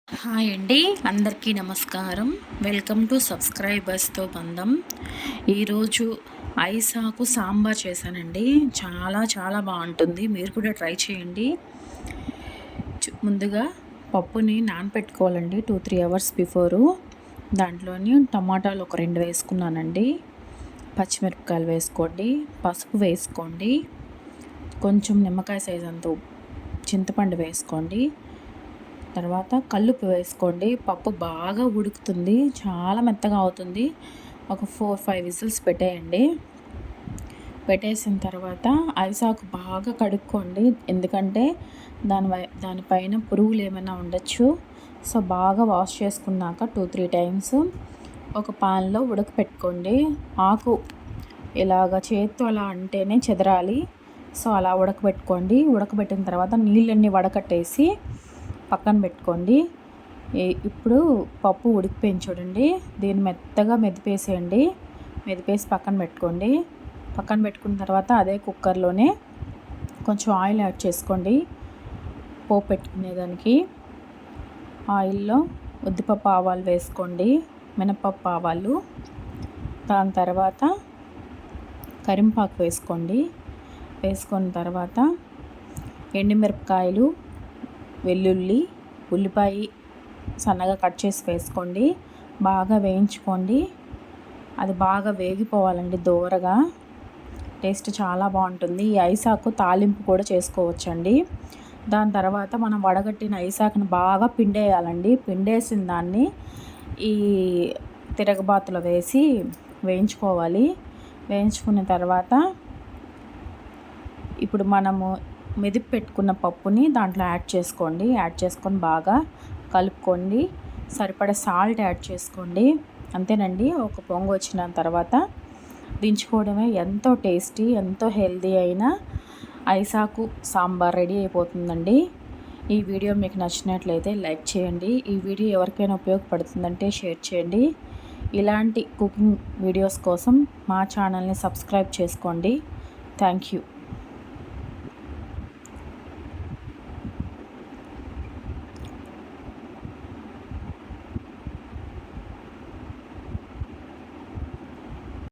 Hi అండి, అందరికీ నమస్కారం. వెల్కమ్ టు సబ్స్క్రైబర్స్తో బంధం. ఈరోజు ఐసాకు సాంబార్ చేశానండి. చాలా చాలా బాగుంటుంది, మీరు కూడా ట్రై చేయండి. ముందుగా పప్పుని నానపెట్టుకోవాలండి 2-3 అవర్స్ బిఫోరు. దాంట్లోని టమాటాలు ఒక 2 వేసుకున్నానండి. పచ్చిమిరపకాయలు వేసుకోండి, పసుపు వేసుకోండి, కొంచెం నిమ్మకాయ సైజ్ అంత చింతపండు వేసుకోండి. తర్వాత కల్లుప్పు వేసుకోండి. పప్పు బాగా ఉడుకుతుంది, చాలా మెత్తగా అవుతుంది. ఒక 4-5 విజిల్స్ పెట్టేయండి. పెట్టేసిన తర్వాత ఐసాకు బాగా కడుక్కోండి, ఎందుకంటే దానిపైన పురుగులు ఏమైనా ఉండొచ్చు. సో బాగా వాష్ చేసుకున్నాక 2-3 టైమ్స్ ఒక పాన్లో ఉడకపెట్టుకోండి. ఆకు ఇలాగ చేత్తో అలా అంటేనే చెదరాలి. సో అలా ఉడకబెట్టుకోండి. ఉడకబెట్టిన తర్వాత నీళ్ళన్నీ వడకట్టేసి పక్కన పెట్టుకోండి. ఇప్పుడు పప్పు ఉడికిపోయింది చూడండి, దీన్ని మెత్తగా మెదిపేసేయండి. మెదిపేసి పక్కన పెట్టుకోండి. పక్కన పెట్టుకున్న తర్వాత అదే కుక్కర్లోనే కొంచెం ఆయిల్ యాడ్ చేసుకోండి. పోపు పెట్టుకునేదానికి ఆయిల్లో ఉద్దిపప్పు ఆవాలు వేసుకోండి, మినపప్పు ఆవాలు, దాని తర్వాత కరింపాకు వేసుకోండి. వేసుకున్న తర్వాత ఎండుమిరపకాయలు, వెల్లుల్లి, ఉల్లిపాయ సన్నగా కట్ చేసి వేసుకోండి. బాగా వేయించుకోండి. అది బాగా వేగిపోవాలండి దోరగా. టేస్ట్ చాలా బాగుంటుంది. ఈ ఐసాకు తాలింపు కూడా చేసుకోవచ్చండి. దాని తర్వాత మనం వడగట్టిన ఐసాకుని బాగా పిండేయాలండి. పిండేసిన దాన్ని ఈ తిరగబాతులో వేసి వేయించుకోవాలి. వేయించుకున్న తర్వాత ఇప్పుడు మనము మెదిపి పెట్టుకున్న పప్పుని దాంట్లో యాడ్ చేసుకోండి. యాడ్ చేసుకొని బాగా కలుపుకోండి. సరిపడా సాల్ట్ యాడ్ చేసుకోండి. అంతేనండి. ఒక పొంగు వచ్చిన తర్వాత దించుకోవడమే. ఎంతో టేస్టీ, ఎంతో హెల్తీ అయిన ఐసాకు సాంబార్ రెడీ అయిపోతుందండి. ఈ వీడియో మీకు నచ్చినట్లయితే లైక్ చేయండి. ఈ వీడియో ఎవరికైనా ఉపయోగపడుతుందంటే షేర్ చేయండి. ఇలాంటి కుకింగ్ వీడియోస్ కోసం మా ఛానల్ని సబ్స్క్రైబ్ చేసుకోండి. Thank you.